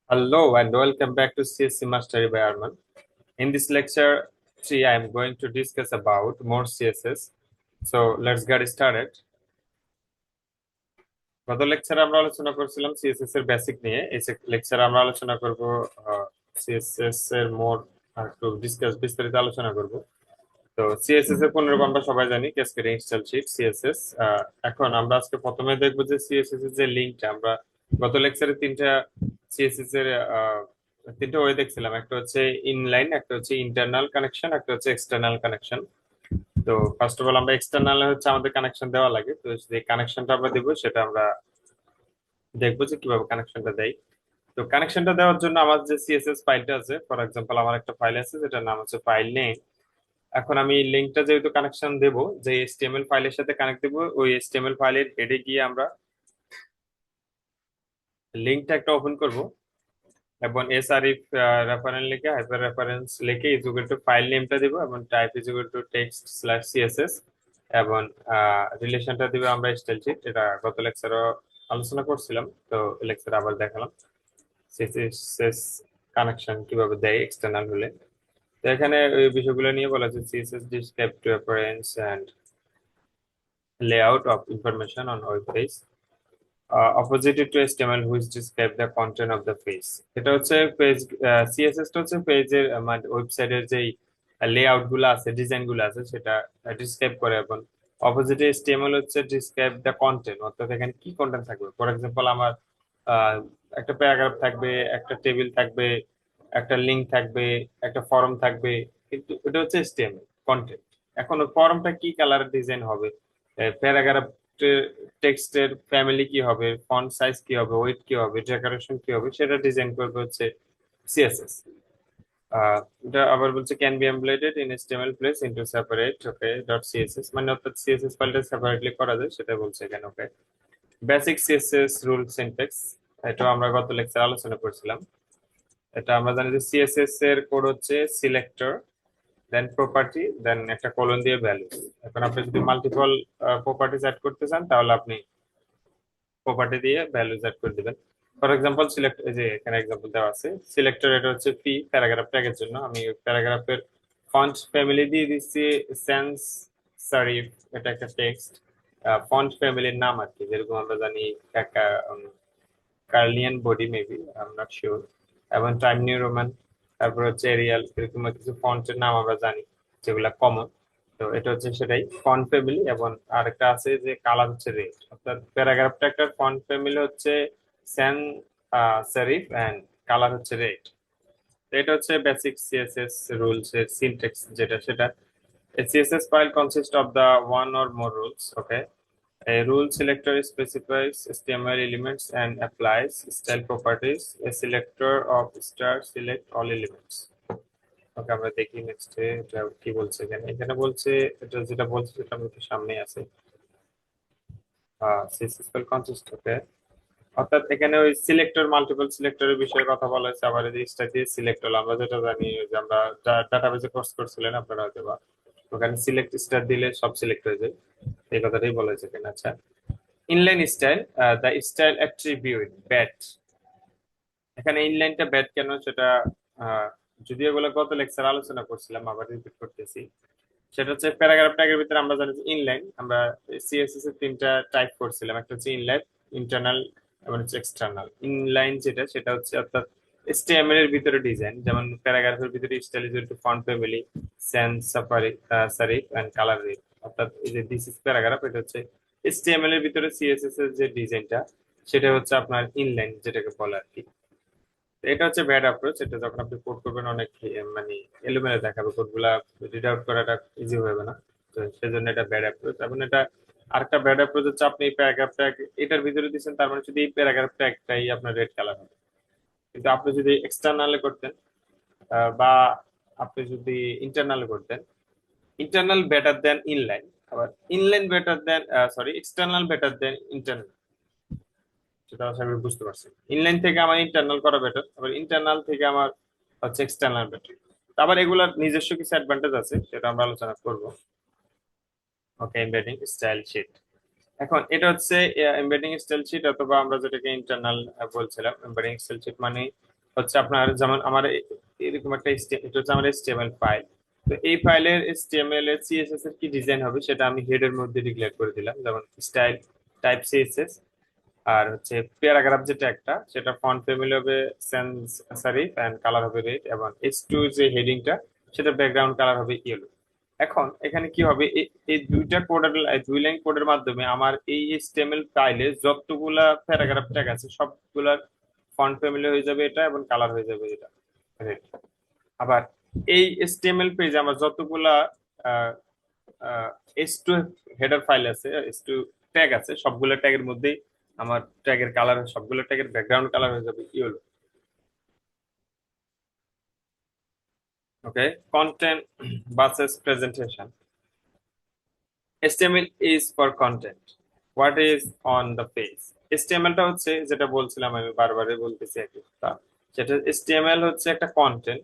Hello and welcome back to CSC Mastery by Arman. In this lecture 3, I am going to discuss about more CSS. So let's get started. গত লেকচারে আমরা আলোচনা করছিলাম CSS এর basic নিয়ে। এই লেকচারে আমরা আলোচনা করব সিএসএস এর মোর একটু বিস্তারিত আলোচনা করব। তো সিএসএস এর পুনরূপ আমরা সবাই জানি ক্যাসকেডিং স্টাইল শিট সিএসএস। এখন আমরা আজকে প্রথমে দেখবো যে সিএসএস এর যে লিংকটা আমরা গত লেকচারে সিএসএস এর তিনটা ওয়ে দেখছিলাম। একটা হচ্ছে ইনলাইন, একটা হচ্ছে ইন্টারনাল কানেকশন, একটা হচ্ছে এক্সটার্নাল কানেকশন। তো ফার্স্ট অফ অল আমরা এক্সটার্নাল হচ্ছে আমাদের কানেকশন দেওয়া লাগে, তো যে কানেকশনটা আমরা দেবো সেটা আমরা দেখবো যে কিভাবে কানেকশনটা দেয়। তো কানেকশনটা দেওয়ার জন্য আমার যে সিএসএস ফাইলটা আছে, ফর এক্সাম্পল আমার একটা ফাইল আছে যেটার নাম হচ্ছে ফাইল নেম। এখন আমি লিঙ্কটা যেহেতু কানেকশন দেব, যে এচটিএমএল ফাইলের সাথে কানেক্ট দেব, ওই এচটিএমএল ফাইলের হেডে গিয়ে আমরা লিঙ্কটা একটা ওপেন করব এবং এসআরইফ রেফারেন্স লিখে হাইপার রেফারেন্স লিখে ইজ ইকুয়াল টু ফাইল নেমটা দিব এবং type is equal to text slash CSS এবং রিলেশনটা দিব আমরা স্টাইল শিট। এটা গত লেকচারে আলোচনা করছিলাম, তো লেকচারে আবার দেখালাম সিএসএস কানেকশন কিভাবে দেয় এক্সটার্নাল হলে। তো এখানে ওই বিষয়গুলো নিয়ে বলা আছে CSS describe to appearance and layout of information on web page, opposite to HTML which describe the content of the page. এটা হচ্ছে পেজ, সিএসএস টা হচ্ছে পেজের মানে ওয়েবসাইটের যে লেআউট গুলো আছে, ডিজাইন গুলো আছে সেটা ডিসক্রাইব করে, এবং অপোজিটে HTML হচ্ছে ডিসক্রাইব দ্য কন্টেন্ট, অর্থাৎ এখানে কি কন্টেন্ট থাকবে। ফর এক্সাম্পল আমার আহ, একটা প্যারাগ্রাফ থাকবে, একটা টেবিল থাকবে, একটা লিঙ্ক থাকবে, একটা ফর্ম থাকবে, কিন্তু এটা হচ্ছে HTML কন্টেন্ট। এখন ওই ফর্মটা কি কালার ডিজাইন হবে, প্যারাগ্রাফ টেক্সটের ফ্যামিলি কি হবে, ফন্ট সাইজ কি হবে, ওয়েট কি হবে, ডেকোরেশন কি হবে, সেটা ডিজাইন করবে হচ্ছে সিএসএস। এটা আবার বলছে can be embedded in HTML place into separate okay dot CSS, মানে অর্থাৎ সিএসএস ফাইলটা সেপারেটলি করা যায় সেটা বলছে এখানে। ওকে, বেসিক সিএসএস রুল সিনট্যাক্স, এটা আমরা গত লেকচার আলোচনা করছিলাম। এটা আমরা জানি যে সিএসএস এর কোড হচ্ছে সিলেক্টর, দেন প্রপার্টি, দেন একটা কলন দিয়ে ভ্যালু। এখন আপনি যদি মাল্টিপল প্রপার্টিজ অ্যাড করতে চান তাহলে আপনি প্রপার্টি দিয়ে ভ্যালুজ অ্যাড করে দিবেন। ফর এক্সাম্পল সিলেক্ট, এই যে এখানে এক্সাম্পল দেওয়া আছে সিলেক্টর, এটা হচ্ছে ফি প্যারাগ্রাফ ট্যাগের জন্য। আমি প্যারাগ্রাফের ফন্ট ফ্যামিলি দিয়ে দিচ্ছি সেন্স সারিফ, এটা একটা টেক্সট। ফন্ট ফ্যামিলির নাম আর কি, যেরকম আমরা জানি Calibri body maybe, I am not sure, এবং টাইম নিউ রোমান, তারপর হচ্ছে এরিয়াল, এরকম কিছু ফন্টের নাম আমরা জানি যেগুলা কমন। তো এটা হচ্ছে সেটাই ফন্ট ফ্যামিলি, এবং আরেকটা আছে যে কালার হচ্ছে রেড, অর্থাৎ প্যারাগ্রাফটা একটা ফন্ট ফ্যামিলি হচ্ছে স্যান সেরিফ এন্ড কালার হচ্ছে রেড। তো এটা হচ্ছে বেসিক সিএসএস রুলস এর সিনট্যাক্স যেটা সেটা। A CSS file consists of the one or more rules. Okay, a rule selector specifies HTML elements and applies style properties. A selector of star select all elements. ওকে, আমরা দেখি next এটা কি বলছে। এখানে এখানে বলছে, এটা যেটা বলছে সেটা আমাদের সামনে আছে। সিএসএস ফাইল কনসিস্ট, ওকে, অর্থাৎ এখানে ওই সিলেক্টর মাল্টিপল সিলেক্টরের বিষয়ে কথা বলা হয়েছে। আবার এই যে স্ট্যাটিক সিলেক্ট হলো, আমরা যেটা জানি যে আমরা ডাটাবেসে কোর্স করছিলেন আপনারা হয়তো বা, ওখানে সিলেক্ট স্টার দিলে সব সিলেক্ট হয়ে যায়, এই কথাটাই বলা হয়েছে এখানে। আচ্ছা, inline style, the style attribute bat. এখানে ইনলাইনটা ব্যাট কেন সেটা যদিও এগুলো গত লেকচার আলোচনা করছিলাম, আবার রিপিট করতেছি। সেটা হচ্ছে প্যারাগ্রাফ ট্যাগের ভিতরে আমরা জানি যে ইনলাইন, আমরা সিএসএস এর তিনটা টাইপ করছিলাম, একটা হচ্ছে ইনলাইন, ইন্টারনাল এবং হচ্ছে এক্সটার্নাল। ইনলাইন যেটা সেটা হচ্ছে অর্থাৎ HTML এর ভিতরে ডিজাইন, যেমন প্যারাগ্রাফের ভিতরে style is to font family sans safari serif and colour red, অর্থাৎ এই যে দিস ইজ প্যারাগ্রাফ, এটা হচ্ছে HTML এর ভিতরে সিএসএস এর যে ডিজাইনটা সেটা হচ্ছে আপনার ইনলাইন যেটাকে বলে আর কি। তো এটা হচ্ছে ব্যাড অ্যাপ্রোচ, এটা যখন আপনি কোড করবেন অনেক মানে এলোমেলো দেখাবে, কোডগুলা রিড আউট করাটা ইজি হবে না। তো সেজন্য এটা ব্যাড অ্যাপ্রোচ। এবং এটা আরেকটা ব্যাড অ্যাপ্রোচ হচ্ছে আপনি এই প্যারাগ্রাফটা এটার ভিতরে দিচ্ছেন, তার মানে শুধু এই প্যারাগ্রাফটা একটাই আপনার রেড কালার হবে। কিন্তু আপনি যদি এক্সটার্নালে করতেন বা আপনি যদি ইন্টারনালে করতেন, ইন্টারনাল বেটার দেন ইনলাইন, আবার ইনলাইন বেটার দেন সরি এক্সটার্নাল বেটার দেন ইন্টারনাল, সেটা আশা করি বুঝতে পারছেন। ইনলাইন থেকে আমার ইন্টারনাল করা বেটার, আবার ইন্টারনাল থেকে আমার হচ্ছে এক্সটার্নাল বেটার। আবার এগুলার নিজস্ব কিছু অ্যাডভান্টেজ আছে, সেটা আমরা আলোচনা করব। ওকে, এমবেডিং স্টাইল শিট। এখন এটা হচ্ছে এমবেডিং স্টাইল শিট, অথবা আমরা যেটাকে ইন্টারনাল বলছিলাম। এমবেডিং স্টাইল শিট মানে হচ্ছে আপনার যেমন আমার এরকম একটা এটা হচ্ছে আমার HTML ফাইল। তো এই ফাইলের HTML এর CSS এর কি ডিজাইন হবে সেটা আমি হেডের মধ্যে ডিক্লেয়ার করে দিলাম, যেমন স্টাইল টাইপ CSS। আর হচ্ছে প্যারাগ্রাফ যেটা একটা, সেটা ফন্ট ফ্যামিলি হবে সেন্স সারিফ এন্ড কালার হবে রেড, এবং H2 যে হেডিংটা সেটা ব্যাকগ্রাউন্ড কালার হবে ইয়েলো। এখন এখানে কি হবে, এই দুইটা কোডের, দুই লাইন কোডের মাধ্যমে আমার এই HTML ফাইলে যতগুলা প্যারাগ্রাফ ট্যাগ আছে সবগুলার ফন্ট ফ্যামিলি হয়ে যাবে এটা, এবং কালার হয়ে যাবে এটা রেড। আবার এই HTML পেজে আমার যতগুলা H2 হেডার ফাইল আছে, H2 ট্যাগ আছে, সবগুলো ট্যাগের মধ্যেই আমার ট্যাগের কালার, সবগুলো ট্যাগের ব্যাকগ্রাউন্ড কালার হয়ে যাবে yellow. Okay, content versus presentation. HTML is for content, what is on the page। HTML টা হচ্ছে যেটা বলছিলাম, আমি বারবারই বলতেছি একই কথা, সেটা HTML হচ্ছে একটা কন্টেন্ট।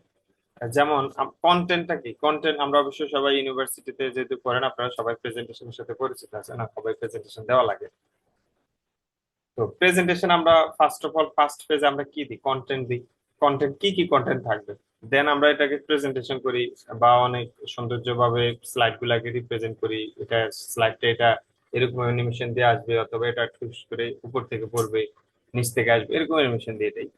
যেমন কন্টেন্টটা কি, কন্টেন্ট আমরা অবশ্যই সবাই ইউনিভার্সিটিতে যেহেতু পড়েন, আপনারা সবাই প্রেজেন্টেশনের সাথে পরিচিত আছেন না, সবাই প্রেজেন্টেশন দেওয়া লাগে। তো প্রেজেন্টেশন আমরা ফার্স্ট অফ অল ফার্স্ট পেজে আমরা কি দিই, কন্টেন্ট দিই। কন্টেন্ট কি কি কন্টেন্ট থাকবে, দেন আমরা এটাকে প্রেজেন্টেশন করি, বা অনেক সৌন্দর্যভাবে স্লাইড গুলাকে রিপ্রেজেন্ট করি। এটা স্লাইডটা এটা এরকম অ্যানিমেশন দিয়ে আসবে, অথবা এটা ঠুস করে উপর থেকে পড়বে, নিচ থেকে আসবে, এরকম অ্যানিমেশন দিয়ে দেয়।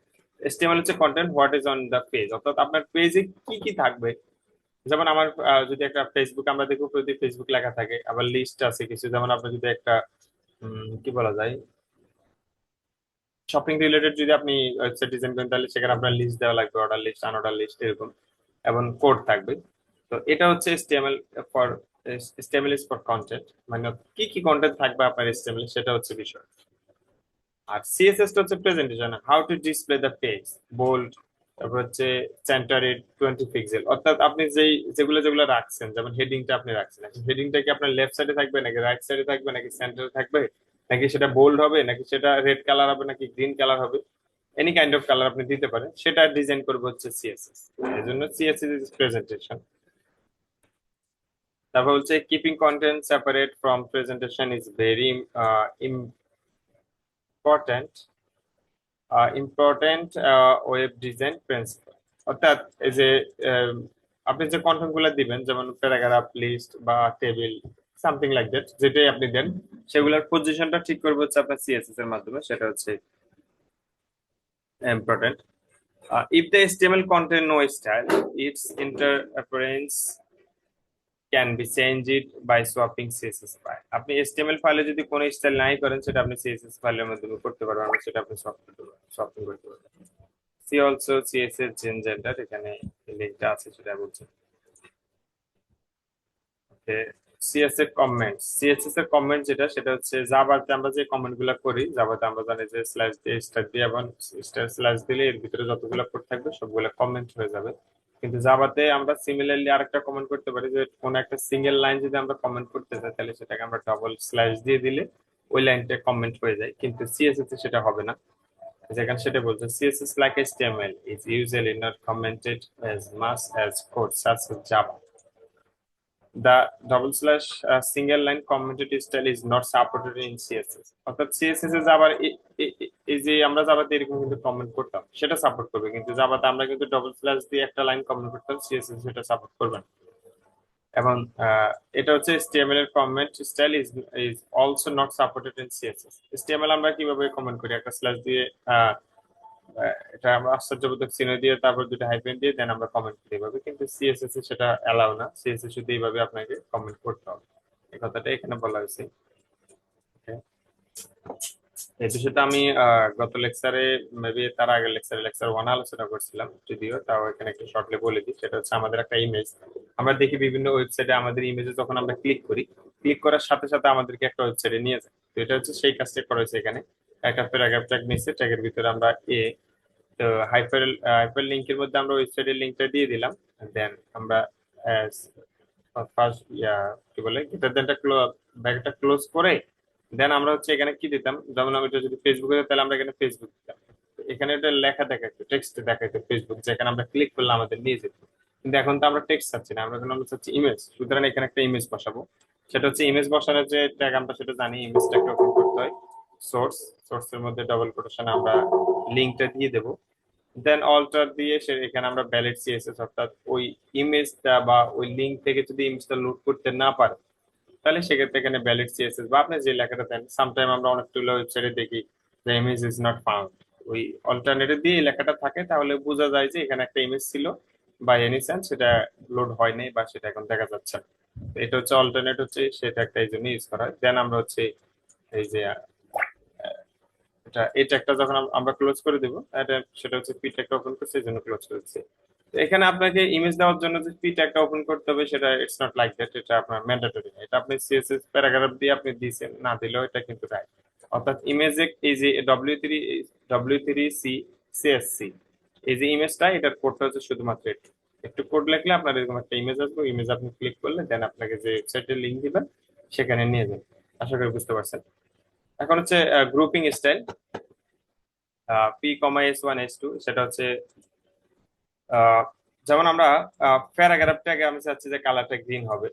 HTML হচ্ছে content what is on the page, অর্থাৎ আপনার পেজে কি কি থাকবে। যেমন আমার যদি একটা ফেসবুক আমরা দেখবো, যদি ফেসবুক লেখা থাকে, আবার লিস্ট আছে কিছু, যেমন আপনার যদি একটা কি বলা যায়, শপিং রিলেটেড যদি আপনি ওয়েবসাইট ডিজাইন করেন, তাহলে সেখানে আপনার লিস্ট দেওয়া লাগবে, অর্ডার লিস্ট, আনঅর্ডার লিস্ট, এরকম, এবং কোড থাকবে। তো এটা হচ্ছে for HTML is for content, মানে কি কি কন্টেন্ট থাকবে আপনার HTML, সেটা হচ্ছে বিষয়। আর CSS টা হচ্ছে presentation, how to display the page, bold, তারপর হচ্ছে সেন্টার ইট 20 পিক্সেল, অর্থাৎ আপনি যেগুলো যেগুলো রাখছেন, যেমন হেডিংটা আপনি রাখছেন, হেডিংটা কি আপনার লেফট সাইডে থাকবে, নাকি রাইট সাইডে থাকবে, নাকি সেন্টারে থাকবে, নাকি সেটা বোল্ড হবে, নাকি সেটা রেড কালার হবে, নাকি গ্রিন কালার হবে, এনি কাইন্ড অফ কালার আপনি দিতে পারেন, সেটা ডিজাইন করবে হচ্ছে CSS। এই জন্য CSS ইজ প্রেজেন্টেশন। তারপর হচ্ছে keeping content separate from presentation is very important, important web design principal. অর্থাৎ এই যে আহ, আপনি যে কন্টেন্ট গুলো দিবেন, যেমন প্যারাগ্রাফ, লিস্ট বা টেবিল, সামথিং লাইক দ্যাট, যেটাই আপনি দেন, সেগুলোর পজিশনটা ঠিক করবে হচ্ছে আপনার CSS এর মাধ্যমে, সেটা হচ্ছে important. If the HTML contain no style, its interference can be changed by swapping CSS file। আপনি HTML ফাইলে যদি কোনো স্টাইল নাই করেন, সেটা আপনি CSS ফাইলের মাধ্যমে করতে পারবেন, আর সেটা আপনি সফট করতে পারবেন। See also CSS change gender, এখানে লিঙ্কটা আছে সেটা বলছে। CSS এর কমেন্ট যেটা, সেটা হচ্ছে জাভাতে আমরা যে কমেন্ট গুলা করি, জাভাতে আমরা জানি যে স্ল্যাশ দিয়ে স্টার দিয়ে এবং স্টার স্ল্যাশ দিলে এর ভিতরে যতগুলো কোড থাকবে সবগুলো কমেন্ট হয়ে যাবে। কিন্তু জাভাতে আমরা সিমিলারলি আরেকটা কমেন্ট করতে পারি, যে কোনো একটা সিঙ্গেল লাইন যদি আমরা কমেন্ট করতে চাই, তাহলে সেটাকে আমরা ডবল স্ল্যাশ দিয়ে দিলে ওই লাইনটা কমেন্ট হয়ে যায়, কিন্তু CSS এ সেটা হবে না। যেখানে সেটা বলছে CSS like HTML is usually not commented as much as code such as Java। The double slash single line commented style is not supported in CSS। অর্থাৎ CSS এ আবার এই যে আমরা জাভাতে এরকম কিন্তু কমেন্ট করতাম, সেটা সাপোর্ট করবে, কিন্তু জাভাতে আমরা কিন্তু ডবল স্ল্যাশ দিয়ে একটা লাইন কমেন্ট করতাম, CSS সেটা সাপোর্ট করবে না। এবং এটা হচ্ছে HTML এর comment style is also not supported in CSS। HTML আমরা কিভাবে কমেন্ট করি, একটা স্ল্যাশ দিয়ে এটা আমরা আশ্চর্যবোধক চিহ্ন দিয়ে তারপর দুটো হাইফেন দিয়ে দেন আমরা কমেন্ট করি এইভাবে, কিন্তু CSS এ সেটা অ্যালাউ না, CSS শুধু এইভাবে আপনাকে কমেন্ট করতে হবে, এই কথাটা এখানে বলা হয়েছে। Okay? এই বিষয়টা আমি গত লেকচারে, মেবি তার আগের লেকচারে, লেকচার 1 আলোচনা করছিলাম, যদিও তাও এখানে একটু শর্টলি বলে দিই। সেটা হচ্ছে আমাদের একটা ইমেজ, আমরা দেখি বিভিন্ন ওয়েবসাইটে আমাদের ইমেজে যখন আমরা ক্লিক করি, ক্লিক করার সাথে সাথে আমাদেরকে একটা ওয়েবসাইটে নিয়ে যায়। তো এটা হচ্ছে সেই কাজটা করা হয়েছে এখানে। একটা প্যারাগ্রাফ ট্যাগ নিচ্ছে, ট্যাগের ভিতরে আমরা তো হাইপার লিঙ্কের মধ্যে আমরা ওয়েবসাইটের লিঙ্কটা দিয়ে দিলাম। দেন আমরা ফার্স্ট কি বলে গেটার দেনটা ব্যাগটা ক্লোজ করে, দেন আমরা হচ্ছে এখানে কি দিতাম, যেমন আমি এটা যদি ফেসবুকে তাহলে আমরা এখানে ফেসবুক দিতাম। তো এখানে এটা লেখা দেখাইতো, টেক্সট দেখাইতো ফেসবুক, যেখানে আমরা ক্লিক করলে আমাদের নিয়ে যেত। কিন্তু এখন তো আমরা টেক্সট চাচ্ছি না, আমরা এখন আমরা চাচ্ছি ইমেজ, সুতরাং এখানে একটা ইমেজ বসাবো। সেটা হচ্ছে ইমেজ বসানোর যে ট্যাগ, আমরা সেটা জানি, ইমেজটাকে ওপেন করতে হয়। সোর্স, সোর্সের মধ্যে ডবল কোটেশন আমরা লিঙ্কটা দিয়ে দেবো। দেন অল্টার দিয়ে এখানে আমরা ভ্যালিড সিএসএস, অর্থাৎ ওই ইমেজটা বা ওই লিঙ্ক থেকে যদি ইমেজটা লোড করতে না পারে তাহলে সেক্ষেত্রে এখানে ভ্যালিড সিএসএস বা আপনি যে লেখাটা দেন, সামটাইম আমরা অনেকগুলো ওয়েবসাইটে দেখি যে ইমেজ ইজ নট ফাউন্ড, ওই অল্টারনেটিভ দিয়ে এই লেখাটা থাকে, তাহলে বোঝা যায় যে এখানে একটা ইমেজ ছিল বা এনি সেন্স সেটা লোড হয়নি বা সেটা এখন দেখা যাচ্ছে না। তো এটা হচ্ছে অল্টারনেট, হচ্ছে সেটা একটা এই জন্য ইউজ করা হয়। দেন আমরা হচ্ছে এই যে এটা এই ট্যাগটা যখন আমরা ক্লোজ করে দিব, এটা সেটা হচ্ছে পি ট্যাগটা ওপেন করছে এই জন্য ক্লোজ করেছি। তো এখানে আপনাকে ইমেজ দেওয়ার জন্য যে পি ট্যাগটা ওপেন করতে হবে সেটা ইটস নট লাইক দ্যাট, এটা আপনার ম্যান্ডেটরি না। এটা আপনি সিএসএস প্যারাগ্রাফ দিয়ে আপনি দিয়েছেন, না দিলেও এটা কিন্তু রাইট। অর্থাৎ ইমেজে এই যে ডব্লিউ থ্রি সি সিএসসি, এই যে ইমেজটা, এটার কোডটা হচ্ছে শুধুমাত্র একটু একটু কোড লিখলে আপনার এরকম একটা ইমেজ আসবে, ইমেজ আপনি ক্লিক করলে দেন আপনাকে যে ওয়েবসাইটের লিঙ্ক দিবেন সেখানে নিয়ে যাবেন। আশা করি বুঝতে পারছেন। এখন হচ্ছে grouping style, P, S1 S2, সেটা হচ্ছে আহ, যেমন আমরা প্যারাগ্রাফ ট্যাগে আমি চাচ্ছি যে কালারটা গ্রিন হবে,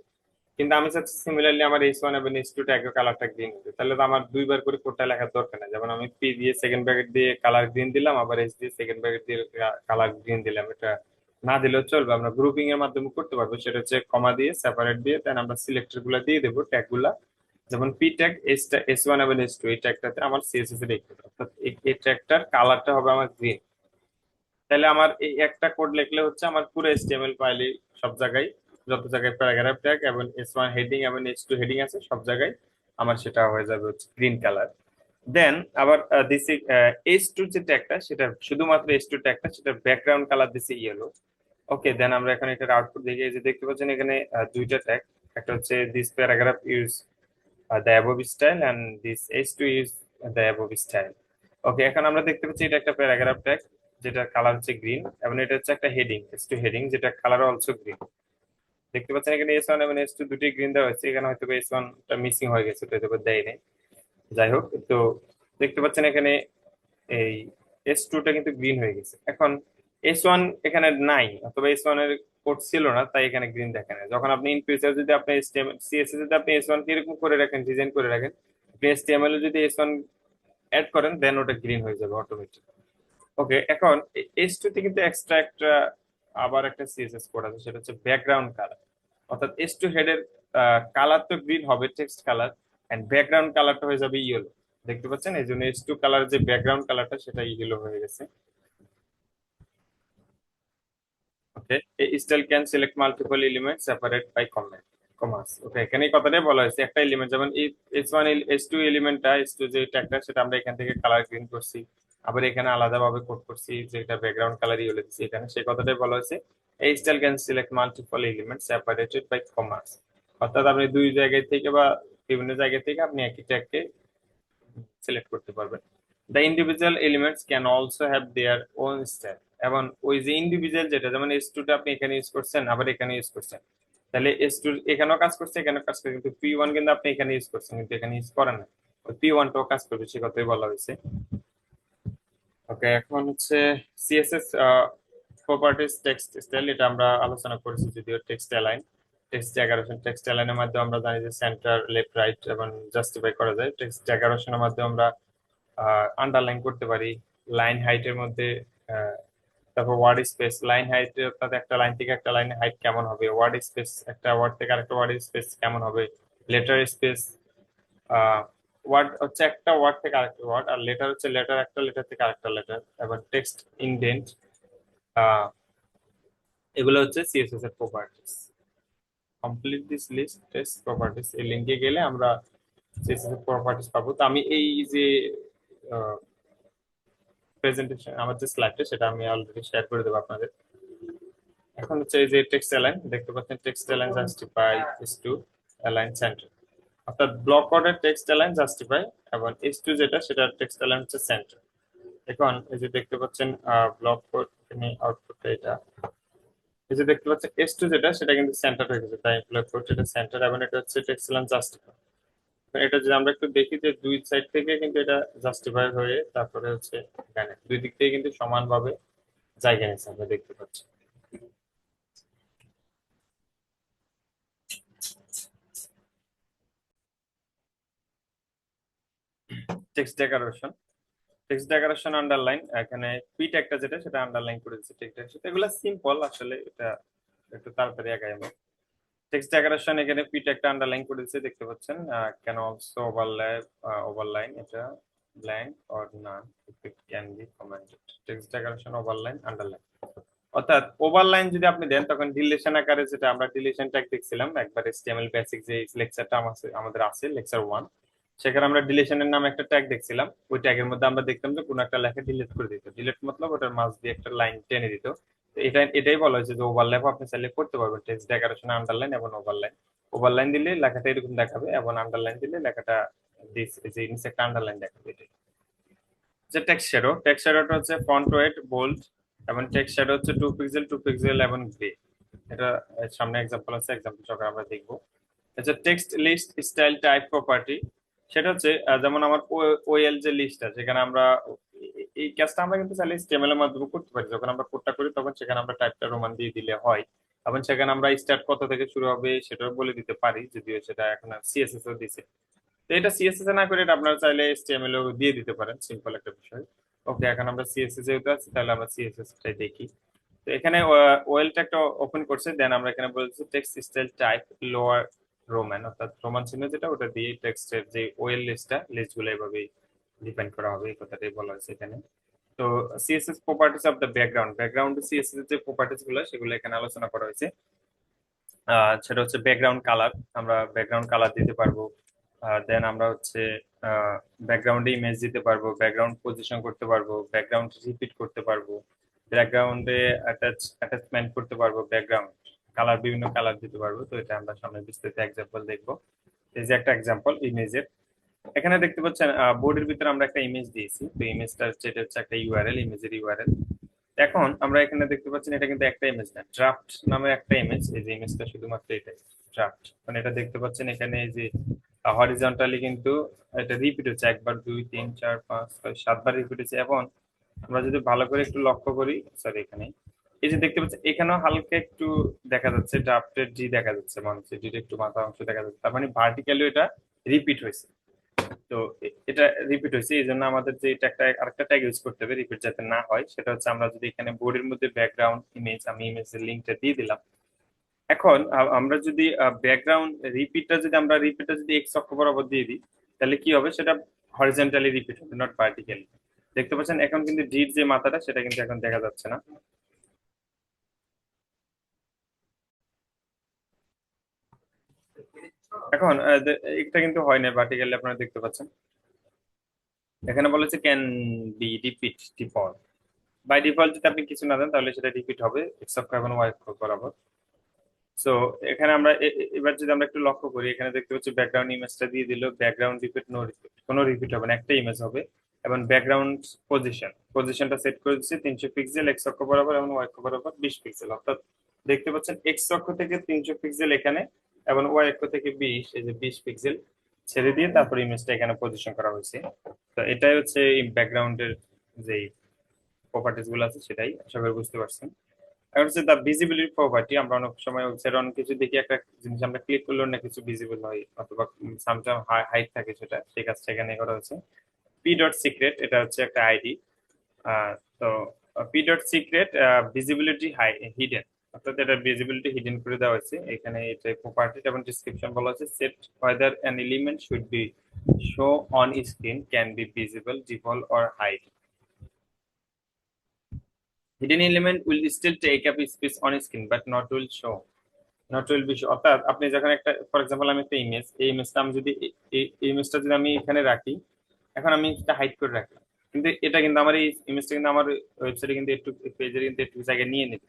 কিন্তু আমি চাচ্ছি সিমিলারলি আমার S1 এবং S2 ট্যাগে কালারটা গ্রিন হবে, তাহলে তো আমার দুইবার করে কোডটা লেখার দরকার নেই। যেমন আমি P দিয়ে সেকেন্ড ব্র্যাকেট দিয়ে কালার গ্রিন দিলাম, আবার S দিয়ে সেকেন্ড ব্র্যাকেট দিয়ে কালার গ্রিন দিলাম, এটা না দিলেও চলবে, আমরা গ্রুপিং এর মাধ্যমে করতে পারবো। সেটা হচ্ছে কমা দিয়ে সেপারেট দিয়ে দেন আমরা সিলেক্টর গুলা দিয়ে দেবো ট্যাগ গুলা, যেমন পি ট্যাগ S1 এবং S2, এই ট্যাগটাতে আমার সিএসএস এর রেখে দেবো। অর্থাৎ এই ট্যাগটার কালারটা হবে আমার গ্রিন। তাহলে আমার এই একটা কোড লিখলে হচ্ছে আমার পুরো এইচটিএমএল ফাইলে সব জায়গায়, যত জায়গায় প্যারাগ্রাফ ট্যাগ এবং S1 হেডিং এবং S2 হেডিং আছে সব জায়গায় আমার সেটা হয়ে যাবে হচ্ছে গ্রিন কালার। দেন আবার দিস S2 যে ট্যাগটা, সেটা শুধুমাত্র S2 ট্যাগটা, সেটা ব্যাকগ্রাউন্ড কালার দিছে ইয়েলো। ওকে, দেন আমরা এখানে এটার আউটপুট দেখি, এই যে দেখতে পাচ্ছেন এখানে দুইটা ট্যাগ, একটা হচ্ছে this paragraph use the above style and this H2 is the above style. ওকে, এখন আমরা দেখতে পাচ্ছি এটা একটা প্যারাগ্রাফ ট্যাগ যেটা কালার হচ্ছে গ্রিন, এবং এটা হচ্ছে একটা হেডিং S2 হেডিং যেটা কালার অলসো গ্রিন। দেখতে পাচ্ছেন এখানে S1 এবং S2 দুটোই গ্রিন দেওয়া হয়েছে, এখানে হয়তো S1 টা মিসিং হয়ে গেছে তো এটা দেয় নাই। যাই হোক, তো দেখতে পাচ্ছেন এখানে এই S2 টা কিন্তু গ্রিন হয়ে গেছে। এখন S1 এখানে নাই, অথবা S1 এর কোড ছিল না, তাই এখানে গ্রিন দেখে না। যখন আপনি ইন ফিউচার যদি আপনি সিএসএস যদি আপনি S1 কে এরকম করে রাখেন, ডিজাইন করে রাখেন, আপনি HTML এ যদি S1 অ্যাড করেন দেন ওটা গ্রিন হয়ে যাবে অটোমেটিক। ওকে, এখন S2 তে কিন্তু এক্সট্রা একটা আবার একটা সিএসএস কোড আছে, সেটা হচ্ছে ব্যাকগ্রাউন্ড কালার। অর্থাৎ S2 হেডের কালার তো গ্রিন হবে, টেক্সট কালার, এন্ড ব্যাকগ্রাউন্ড কালারটা হয়ে যাবে ইয়েলো। দেখতে পাচ্ছেন এই জন্য S2 কালার যে ব্যাকগ্রাউন্ড কালারটা সেটা ইয়েলো হয়ে গেছে। ওকে, a style can select multiple elements separate by comment commas. ওকে, এখানে এই কথাটাই বলা হয়েছে, একটা এলিমেন্ট যেমন এই S1 S2 এলিমেন্টটা, S2 যে ট্যাগটা সেটা আমরা এখান থেকে কালার গ্রিন করছি, আবার এখানে আলাদাভাবে কোড করছি যে এটা ব্যাকগ্রাউন্ড কালার ইয়েলো দিচ্ছি, এখানে সেই কথাটাই বলা হয়েছে a style can select multiple elements separated by commas। অর্থাৎ আপনি দুই জায়গায় থেকে বা বিভিন্ন জায়গা থেকে আপনি একই ট্যাগকে সিলেক্ট করতে পারবেন। The individual elements can also have their own style. এবং ওই যে ইন্ডিভিজুয়াল যেটা, যেমন S2 টা আপনি এখানে ইউজ করছেন, আবার এখানে ইউজ করছেন, তাহলে S2 এখানেও কাজ করছে এখানেও কাজ করে, কিন্তু P1 কিন্তু আপনি এখানে ইউজ করছেন কিন্তু এখানে ইউজ করেন না, ওই P1 টাও কাজ করবে, সে কথাই বলা হয়েছে। ওকে, এখন হচ্ছে সিএসএস প্রপার্টিজ টেক্সট স্টাইল, এটা আমরা আলোচনা করেছি যদিও। Text align, text decoration, text অ্যালাইনের মাধ্যমে আমরা জানি যে সেন্টার, লেফট, রাইট এবং জাস্টিফাই করা যায়। টেক্সট ডেকোরেশনের মাধ্যমে আমরা আন্ডারলাইন করতে পারি, লাইন হাইটের মধ্যে আহ, তারপর ওয়ার্ড স্পেস, লাইন হাইট অর্থাৎ একটা লাইন থেকে একটা লাইনের হাইট কেমন হবে, ওয়ার্ড স্পেস একটা ওয়ার্ড থেকে আরেকটা ওয়ার্ড স্পেস কেমন হবে, লেটার স্পেস, ওয়ার্ড হচ্ছে একটা ওয়ার্ড থেকে আরেকটা ওয়ার্ড, আর লেটার হচ্ছে লেটার একটা লেটার থেকে আরেকটা লেটার, এবং টেক্সট ইনডেন্ট, এগুলো হচ্ছে সিএসএস এর properties. Complete this list text properties, এই লিঙ্কে গেলে আমরা সিএসএস এর প্রপার্টিস পাবো। তো আমি এই যে প্রেজেন্টেশন আমার যে স্লাইডটা সেটা আমি অলরেডি শেয়ার করে দেবো আপনাদের। এখন হচ্ছে এই যে টেক্সট অ্যালাইন, দেখতে পাচ্ছেন text align justify is to align centre, অর্থাৎ ব্লক কোডের টেক্সট অ্যালাইন জাস্টিফাই এবং S2 যেটা সেটা টেক্সট অ্যালাইন হচ্ছে সেন্টার। এখন এই যে দেখতে পাচ্ছেন ব্লক কোড, এখানে আউটপুটটা এটা, এই যে দেখতে পাচ্ছেন S2 যেটা সেটা কিন্তু সেন্টার হয়ে গেছে, তাই ব্লক কোড এটা সেন্টার এবং এটা হচ্ছে টেক্সট অ্যালাইন জাস্টিফাই। এটা যদি আমরা একটু দেখি যে দুই সাইড থেকে কিন্তু এটা জাস্টিফাই হয়ে তারপরে হচ্ছে এখানে দুই দিক থেকে কিন্তু সমানভাবে জায়গা নিচ্ছে, আমরা দেখতে পাচ্ছি। Text decoration, text decoration underline, এখানে পি ট্যাগটা যেটা সেটা আন্ডারলাইন করে দিচ্ছি টেক্সট, এগুলো সিম্পল আসলে, এটা একটু তাড়াতাড়ি আগাই আমি। টেক্সট ডেকোরেশন এখানে পি ট্যাগটা আন্ডারলাইন করে দিচ্ছি, দেখতে পাচ্ছেন। ক্যান অলসো ওভারলাইন এটা blank or naan if it can be commented. Text decoration overline underline, অর্থাৎ ওভারলাইন যদি আপনি দেন তখন ডিলিশন আকারে, যেটা আমরা ডিলিশন ট্যাগ দেখছিলাম একবার এসটিএমএল বেসিক যে লেকচারটা আমাদের আছে লেকচার 1, সেখানে আমরা ডিলিশনের নামে একটা ট্যাগ দেখছিলাম। ওই ট্যাগের মধ্যে আমরা দেখতাম যে কোনো একটা লেখা ডিলিট করে দিত, ডিলিট মতলব ওটার মাঝ দিয়ে একটা লাইন টেনে দিত। তো এটাই বলা হয়েছে যে ওভারল্যাপ আপনি চাইলে করতে পারবেন টেক্সট ডেকোরেশন আন্ডারলাইন এবং ওভারলাইন। ওভারলাইন দিলে লেখাটা এরকম দেখাবে এবং আন্ডারলাইন দিলে লেখাটা যে নিচে একটা আন্ডারলাইন দেখাবে। এটাই যে টেক্সট শ্যাডোটা হচ্ছে ফন্ট ওয়েট বোল্ড, এবং টেক্সট শ্যাডো হচ্ছে 2 পিক্সেল এবং গ্রে। এটা সামনে এক্সাম্পল আছে, এক্সাম্পল সহকারে আমরা দেখবো। আচ্ছা, text list style type property, সেটা হচ্ছে যেমন আমার ওএল যে লিস্ট আছে সেখানে আমরা এই কাজটা আমরা কিন্তু চাইলে HTML এর মাধ্যমে করতে পারি। যখন আমরা কোডটা করি তখন সেখানে আমরা টাইপটা রোমান দিয়ে দিলে হয়, এবং সেখানে আমরা স্টার্ট কত থেকে শুরু হবে সেটাও বলে দিতে পারি, যদিও সেটা এখন সিএসএস ও দিছে। তো এটা সিএসএস এ না করে এটা আপনারা চাইলে HTML ও দিয়ে দিতে পারেন, সিম্পল একটা বিষয়। ওকে, এখন আমরা সিএসএস যেহেতু আছে তাহলে আমরা সিএসএস টাই দেখি। তো এখানে ওয়েলটা একটা ওপেন করছে, দেন আমরা এখানে বলছি text style type lower Roman, অর্থাৎ রোমান চিহ্ন যেটা ওটা দিয়ে টেক্সটের যে ওয়েল লিস্ট গুলো এভাবে ডিপেন্ড করা হবে, এই কথাটাই বলা হয়েছে এখানে। তো CSS properties of the background CSS এর যে প্রপার্টিজ গুলো সেগুলো এখানে আলোচনা করা হয়েছে। সেটা হচ্ছে ব্যাকগ্রাউন্ড কালার, আমরা ব্যাকগ্রাউন্ড কালার দিতে পারবো। দেন আমরা হচ্ছে ব্যাকগ্রাউন্ডে ইমেজ দিতে পারবো, ব্যাকগ্রাউন্ড পজিশন করতে পারবো, ব্যাকগ্রাউন্ড রিপিট করতে পারবো, ব্যাকগ্রাউন্ডে অ্যাটাচমেন্ট করতে পারবো, ব্যাকগ্রাউন্ড কালার বিভিন্ন কালার দিতে পারবো। তো এটা আমরা সামনে বিস্তারিত এক্সাম্পল দেখবো। এই যে একটা এক্সাম্পল ইমেজের, এখানে দেখতে পাচ্ছেন বোর্ডের ভিতরে আমরা একটা ইমেজ দিয়েছি। তো ইমেজটা যেটা হচ্ছে একটা ইউআরএল, ইমেজের ইউআরএল। এখন আমরা এখানে দেখতে পাচ্ছেন এটা কিন্তু একটা ইমেজ না, ড্রাফট নামে একটা ইমেজ। এই যে ইমেজটা শুধুমাত্র এটাই ড্রাফট, মানে এটা দেখতে পাচ্ছেন এখানে এই যে হরিজন্টালি কিন্তু এটা রিপিট হচ্ছে, 1 2 3 4 5 6 7 বার রিপিট হচ্ছে। এবং আমরা যদি ভালো করে একটু লক্ষ্য করি, সরি এখানে এই যে দেখতে পাচ্ছেন এখানেও হালকা একটু দেখা যাচ্ছে ড্রাফটের জি দেখা যাচ্ছে, মানে হচ্ছে জির একটু মাথা অংশ দেখা যাচ্ছে, তার মানে ভার্টিক্যালি এটা রিপিট হয়েছে। তো এটা রিপিট হয়েছে, এই জন্য আমাদের যে এটা একটা আরেকটা ট্যাগ ইউজ করতে হবে রিপিট যাতে না হয়। সেটা হচ্ছে আমরা যদি এখানে বোর্ডের মধ্যে ব্যাকগ্রাউন্ড ইমেজ, আমি ইমেজের লিঙ্কটা দিয়ে দিলাম। এখন আমরা যদি রিপিটটা যদি এক্স অক্ষ বরাবর দিয়ে দিই তাহলে কি হবে, সেটা হরিজন্টালি রিপিট হবে, নট ভার্টিক্যালি। দেখতে পাচ্ছেন এখন কিন্তু ডির যে মাথাটা সেটা কিন্তু এখন দেখা যাচ্ছে না। এখন এটা কিন্তু হয় না ভার্টিক্যালি, আপনারা দেখতে পাচ্ছেন এখানে বলেছে can be repeat default. By default যদি আপনি কিছু না দেন তাহলে সেটা রিপিট হবে এক্স অক্ষ এবং ওয়াই অক্ষ বরাবর। সো এখানে আমরা এবার যদি আমরা একটু লক্ষ্য করি, এখানে দেখতে পাচ্ছি ব্যাকগ্রাউন্ড ইমেজটা দিয়ে দিল, ব্যাকগ্রাউন্ড রিপিট নো রিপিট, কোনো রিপিট হবে না, একটা ইমেজ হবে। এবং ব্যাকগ্রাউন্ড পজিশনটা সেট করে দিচ্ছি 300 পিক্সেল এক্স অক্ষ বরাবর এবং ওয়াই অক্ষ বরাবর 20 পিক্সেল, অর্থাৎ দেখতে পাচ্ছেন এক্স অক্ষ থেকে 300 পিক্সেল এখানে এবং ওয়াই অক্ষ থেকে 20, এই যে 20 পিক্সেল ছেড়ে দিয়ে তারপর ইমেজটা এখানে পজিশন করা হয়েছে। তো এটাই হচ্ছে এই ব্যাকগ্রাউন্ডের যে প্রপার্টিস গুলো আছে সেটাই, আশা করি বুঝতে পারছেন। এখন হচ্ছে দ্য ভিজিবিলিটি প্রপার্টি, আমরা অনেক সময় ওয়েবসাইটে অনেক কিছু দেখি, একটা জিনিস আমরা ক্লিক করলে অনেক কিছু ভিজিবল হয় অথবা সামটাইম হাইড থাকে, সেটা সেই কাজটা এখানে করা হচ্ছে। পি ডট সিক্রেট, এটা হচ্ছে একটা আইডি। তো P dot secret visibility hidden, অর্থাৎ এটা ভিজিবিলিটি হিডেন করে দেওয়া হয়েছে এখানে। এটা প্রপার্টি এবং ডিসক্রিপশন বলা হচ্ছে set whether an element should be show on screen can be visible, default or hide. Hidden element will still take up space on screen but not will be show, অর্থাৎ আপনি যখন একটা, for example আমি একটা image, এই ইমেজটা আমি যদি এই ইমেজটা যদি আমি এখানে রাখি, এখন আমি এটা হাইড করে রাখলাম, কিন্তু এটা কিন্তু আমার এই ইমেজটা কিন্তু আমার ওয়েবসাইটে কিন্তু একটু পেজের কিন্তু একটু জায়গা নিয়ে নেবে।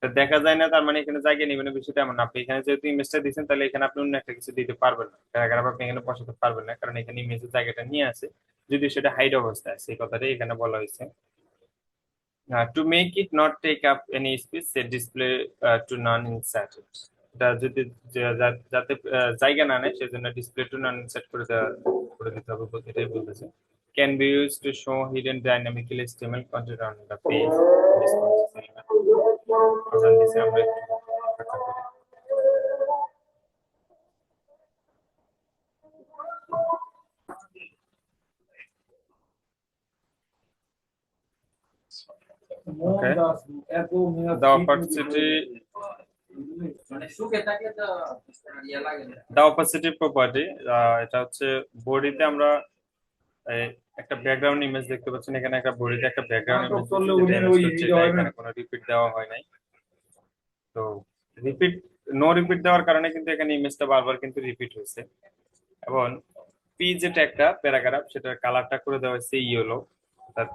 তো দেখা যায় না, তার মানে এখানে জায়গা নেবে না, বিষয়টা এমন না। আপনি এখানে যেহেতু ইমেজটা দিচ্ছেন তাহলে এখানে আপনি অন্য একটা কিছু দিতে পারবেন না, প্যারাগ্রাফ আপনি এখানে বসাতে পারবেন না, কারণ এখানে ইমেজের জায়গাটা নিয়ে আছে, যদি সেটা হাইড অবস্থায় আছে, এই কথাটাই এখানে বলা হয়েছে। To make it not take up any space, set display to none inserted. এটা যদি যাতে জায়গা না নেয় সেজন্য ডিসপ্লে টু নন সেট করে দিতে হবে, এটাই বলতেছে। Can be used to show hidden dynamically HTML content on the page. আমরা একটু অপেক্ষা করি। Okay. The opacity, the opacity property, এটা হচ্ছে বডিতে আমরা এই একটা ব্যাকগ্রাউন্ড ইমেজ দেখতে পাচ্ছেন, এখানে একটা বডিতে একটা ব্যাকগ্রাউন্ড ইমেজ দিয়েছে, যেটা ইমেজ হচ্ছে এটা, এখানে কোনো রিপিট দেওয়া হয় নাই। তো রিপিট, নো রিপিট দেওয়ার কারণে কিন্তু এখানে ইমেজটা বারবার কিন্তু রিপিট হয়েছে। এবং পি যেটা একটা প্যারাগ্রাফ, সেটার কালারটা করে দেওয়া হয়েছে ইয়েলো, অর্থাৎ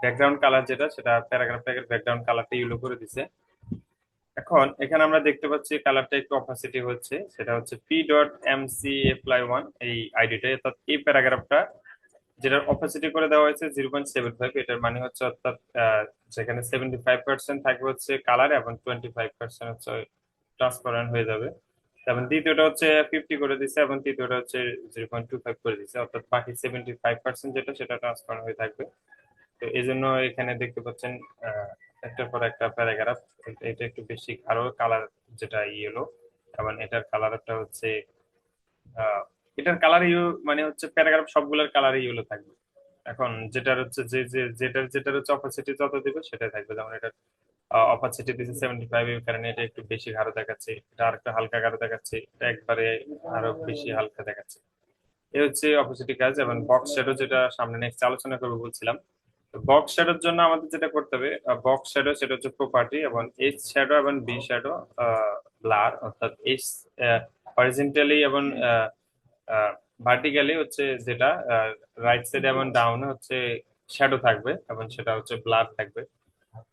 ব্যাকগ্রাউন্ড কালার যেটা, সেটা প্যারাগ্রাফটাকে ব্যাকগ্রাউন্ড কালারটা ইয়েলো করে দিছে। এখন এখানে আমরা দেখতে পাচ্ছি কালারটা একটু অপাসিটি হচ্ছে, সেটা হচ্ছে p.mcfly1 এই আইডিটা, অর্থাৎ এই প্যারাগ্রাফটা যেটার অপাসিটি করে দেওয়া হয়েছে 0.75, এটার মানে হচ্ছে অর্থাৎ যেখানে 75% থাকবে হচ্ছে কালার এবং 25% হচ্ছে ট্রান্সপারেন্ট হয়ে যাবে। এবং দ্বিতীয়টা হচ্ছে 50 করে দিচ্ছে এবং তৃতীয়টা হচ্ছে 0.25 করে দিচ্ছে, অর্থাৎ বাকি 75% যেটা সেটা ট্রান্সপারেন্ট হয়ে থাকবে। তো এই জন্য এখানে দেখতে পাচ্ছেন একটার পর একটা প্যারাগ্রাফ, এটা একটু বেশি আরো কালার যেটা ইয়েলো, এবং এটার কালারটা হচ্ছে এটার কালার ইউ মানে হচ্ছে প্যারাগ্রাফ সবগুলোর কালার ইয়েলো থাকবে। এখন যেটার হচ্ছে যেটার হচ্ছে অপাসিটি যত দিবে সেটাই থাকবে। যেমন এটা অপাসিটি দিচ্ছে 75, এর কারণে এটা একটু বেশি গাঢ় দেখাচ্ছে, এটা আর একটা হালকা গাঢ় দেখাচ্ছে, এটা একবারে আরো বেশি হালকা দেখাচ্ছে। এই হচ্ছে অপোজিট কাজ। এবং বক্স শ্যাডো যেটা সামনে নেক্সট আলোচনা করবো বলছিলাম, বক্স শ্যাডোর জন্য আমাদের যেটা করতে হবে, বক্স শ্যাডো সেটা হচ্ছে প্রপার্টি, এবং এইচ শ্যাডো এবং বি শ্যাডো ব্লার, অর্থাৎ এইচ হরিজন্টালি এবং ভার্টিক্যালি হচ্ছে যেটা রাইট সাইড এবং ডাউনে হচ্ছে শ্যাডো থাকবে এবং সেটা হচ্ছে ব্লার থাকবে।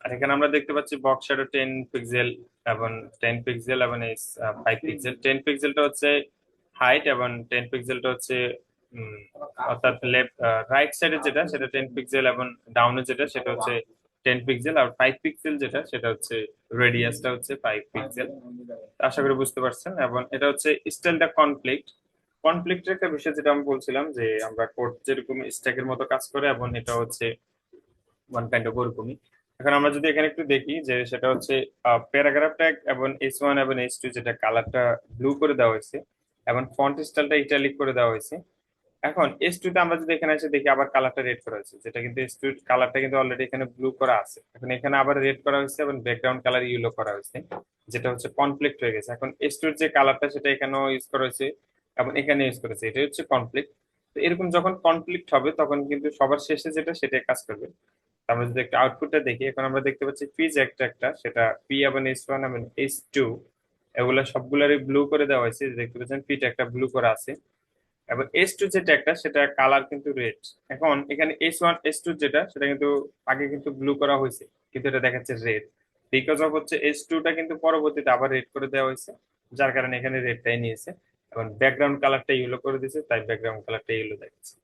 আর এখানে আমরা দেখতে পাচ্ছি বক্স শ্যাডো 10 পিক্সেল এবং 10 পিক্সেল এবং 5 পিক্সেল। 10 পিক্সেলটা হচ্ছে হাইট এবং 10 পিক্সেলটা হচ্ছে উম, অর্থাৎ লেফট রাইট সাইডে যেটা সেটা 10 পিক্সেল, এবং ডাউনে যেটা সেটা হচ্ছে 10 পিক্সেল, আর 5 পিক্সেল যেটা সেটা হচ্ছে রেডিয়াসটা হচ্ছে 5 পিক্সেল। আশা করি বুঝতে পারছেন। এবং এটা হচ্ছে স্টাইলটা কনফ্লিক্ট। কনফ্লিক্টের একটা বিষয় যেটা আমি বলছিলাম, যে আমরা কোড যেরকম স্ট্যাকের মতো কাজ করে, এবং এটা হচ্ছে ওয়ান কাইন্ড অফ ওরকমই। এখন আমরা যদি এখানে একটু দেখি, যে সেটা হচ্ছে প্যারাগ্রাফ ট্যাগ এবং H1 এবং H2 যেটা কালারটা ব্লু করে দেওয়া হয়েছে, এবং ফন্ট স্টাইলটা ইটালিক করে দেওয়া হয়েছে। এখন H2 তে আমরা যদি এখানে এসে দেখি আবার কালারটা রেড করা হয়েছে, যেটা কিন্তু H2 কালারটা কিন্তু অলরেডি এখানে ব্লু করা আছে, এখন এখানে আবার রেড করা হয়েছে এবং ব্যাকগ্রাউন্ড কালার ইয়েলো করা হয়েছে, যেটা হচ্ছে কনফ্লিক্ট হয়ে গেছে। এখন H2 এর যে কালারটা সেটা এখানেও ইউজ করা হয়েছে এবং এখানে ইউজ করেছে, এটা হচ্ছে কনফ্লিক্ট। তো এরকম যখন কনফ্লিক্ট হবে তখন কিন্তু সবার শেষে যেটা সেটাই কাজ করবে। আমরা যদি একটা আউটপুটটা দেখি, এখন আমরা দেখতে পাচ্ছি পি যে একটা সেটা পি এবং H1 এবং H2 এগুলা সবগুলারই ব্লু করে দেওয়া হয়েছে, দেখতে পাচ্ছেন পিটা একটা ব্লু করা আছে। এবং H2 যে ট্যাগটা সেটা কালার কিন্তু রেড। এখন এখানে H1 H2 যেটা সেটা কিন্তু আগে কিন্তু ব্লু করা হয়েছে, কিন্তু এটা দেখাচ্ছে রেড, বিকজ অফ হচ্ছে H2 টা কিন্তু পরবর্তীতে আবার রেড করে দেওয়া হয়েছে, যার কারণে এখানে রেডটাই নিয়েছে। এবং ব্যাকগ্রাউন্ড কালারটা ইয়েলো করে দিয়েছে, তাই ব্যাকগ্রাউন্ড কালারটা ইয়েলো দেখাচ্ছে।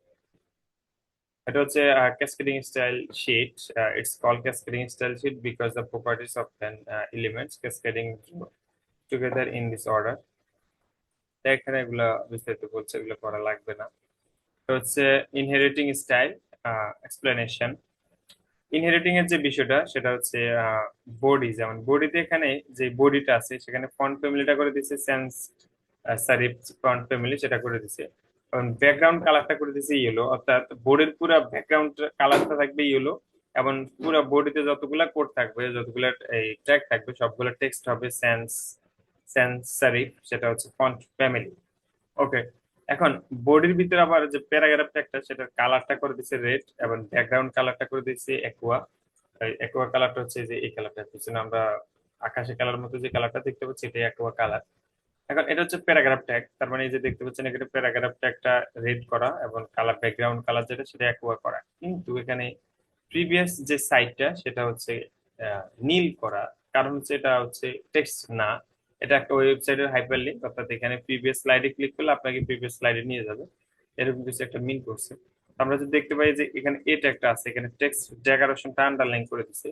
এটা হচ্ছে cascading style sheet. It's called cascading style sheet because the properties of an elements cascading together in this order. তো এখানে এগুলা বিস্তারিত বলছে, এগুলো করা লাগবে না। তো হচ্ছে ইনহেরিটিং স্টাইল এক্সপ্লেনেশন। ইনহেরিটিং এর যে বিষয়টা সেটা হচ্ছে বডি, যেমন বডিতে এখানে যে বডিটা আছে সেখানে ফন্ট ফ্যামিলিটা করে দিচ্ছে সেন্স সারিফ ফন্ট ফ্যামিলি, সেটা করে দিচ্ছে। এবং ব্যাকগ্রাউন্ড কালারটা করে দিচ্ছে ইয়েলো, অর্থাৎ বোর্ডের পুরো ব্যাকগ্রাউন্ড কালারটা থাকবে ইয়েলো, এবং পুরো বডিতে যতগুলা কোড থাকবে, যতগুলা এই ট্যাগ থাকবে, সবগুলো টেক্সট হবে সেন্স সেন্স সারিফ, সেটা হচ্ছে ফন্ট ফ্যামিলি। ওকে। এখন বডির ভিতরে আবার যে প্যারাগ্রাফ ট্যাগটা সেটার কালারটা করে দিচ্ছে রেড, এবং ব্যাকগ্রাউন্ড কালারটা করে দিচ্ছে একোয়া। একোয়া কালারটা হচ্ছে যে এই কালারটা, পিছনে আমরা আকাশি কালার মতো যে কালারটা দেখতে পাচ্ছি এটাই একোয়া কালার। এখন এটা হচ্ছে প্যারাগ্রাফ ট্যাগ, তার মানে এই যে দেখতে পাচ্ছেন এখানে প্যারাগ্রাফ ট্যাগটা রেড করা এবং কালার ব্যাকগ্রাউন্ড কালার যেটা সেটা একোয়া করা, কিন্তু এখানে প্রিভিয়াস যে সাইটটা সেটা হচ্ছে নীল করা। কারণ হচ্ছে এটা হচ্ছে টেক্সট না, এটা একটা ওয়েবসাইটের হাইপার লিঙ্ক, অর্থাৎ এখানে প্রিভিয়াস স্লাইডে ক্লিক করলে আপনাকে প্রিভিয়াস স্লাইডে নিয়ে যাবে, এরকম কিছু একটা মিন করছে। আমরা যদি দেখতে পাই যে এখানে এটা একটা আছে, এখানে টেক্সট ডেকোরেশনটা আন্ডারলাইন করে দিছে।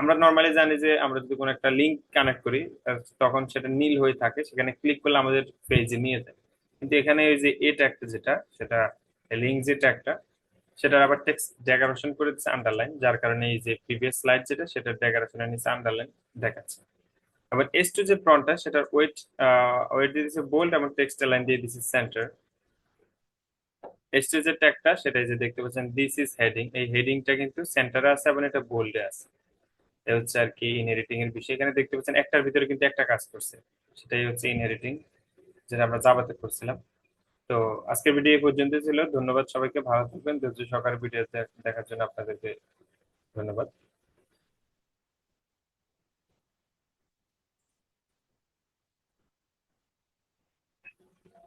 আমরা নর্মালি জানি যে আমরা যদি কোনো একটা লিঙ্ক কানেক্ট করি তখন সেটা নীল হয়ে থাকে, সেখানে ক্লিক করলে আমাদের পেজে নিয়ে যায়। কিন্তু এখানে ওই যে এটা একটা যেটা সেটা লিঙ্ক যেটা একটা সেটার আবার টেক্সট ডেকোরেশন করে দিচ্ছে আন্ডারলাইন, যার কারণে এই যে প্রিভিয়াস স্লাইড যেটা সেটা ডেকোরেশনের নিচে আন্ডারলাইন দেখাচ্ছে। আবার S2 যে ফন্টটা সেটার ওয়েট দিয়ে দিচ্ছে বোল্ড এবং টেক্সট লাইন দিয়ে দিচ্ছে সেন্টার। S2 যে ট্যাগটা সেটা এই যে দেখতে পাচ্ছেন দিস ইজ হেডিং, এই হেডিংটা কিন্তু সেন্টারে আছে এবং এটা বোল্ডে আছে। এ হচ্ছে আর কি ইনহেরিটিং এর বিষয়। এখানে দেখতে পাচ্ছেন একটার ভিতরে কিন্তু একটা কাজ করছে, সেটাই হচ্ছে ইনহেরিটিং, যেটা আমরা জাভাতে করছিলাম। তো আজকের ভিডিও এই পর্যন্ত ছিল। ধন্যবাদ সবাইকে, ভালো থাকবেন। ধৈর্য সহকারে ভিডিও দেখার জন্য আপনাদেরকে ধন্যবাদ।